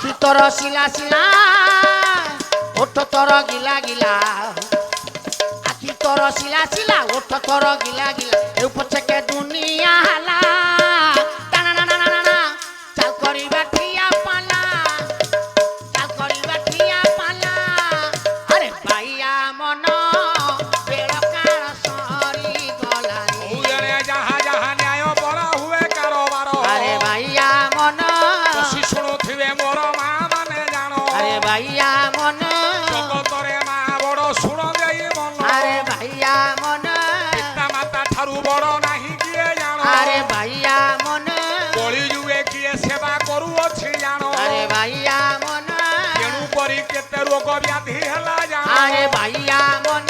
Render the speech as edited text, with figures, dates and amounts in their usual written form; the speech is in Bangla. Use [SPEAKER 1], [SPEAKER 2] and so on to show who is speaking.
[SPEAKER 1] আখি তোর শিলা শিলা ওঠ তোর গিলা গিলা আখি তোর শিলা শিলা ওঠ তোর গিলা গিলা এ পছকে দুনিয়া হালা টানা না না না না চাল করিবা ঠিয়া পালা চাল করিবা ঠিয়া পালা আরে ভাইয়া মন বেড় কার সরি গলা
[SPEAKER 2] উয়ারে যাহা যাহা ন্যায় বড় হুয়ে কারবার
[SPEAKER 1] আরে ভাইয়া মন
[SPEAKER 2] বসি শুনুথিবে মোর মা মানে জানো
[SPEAKER 1] আরে ভাইয়া মন
[SPEAKER 2] জগতরে মা বড় শুণ দেই মন
[SPEAKER 1] আরে ভাইয়া মন
[SPEAKER 2] পিতা মাতা ঠারু বড় নাহি কিয়ে জানো
[SPEAKER 1] আরে ভাইয়া মন
[SPEAKER 2] কলি যুগে কিয়ে সেবা করুଅছি জানো
[SPEAKER 1] আরে ভাইয়া মন
[SPEAKER 2] তেণু করি কেতে রোগ ব্যাধি হেলা জানো
[SPEAKER 1] আরে ভাইয়া মন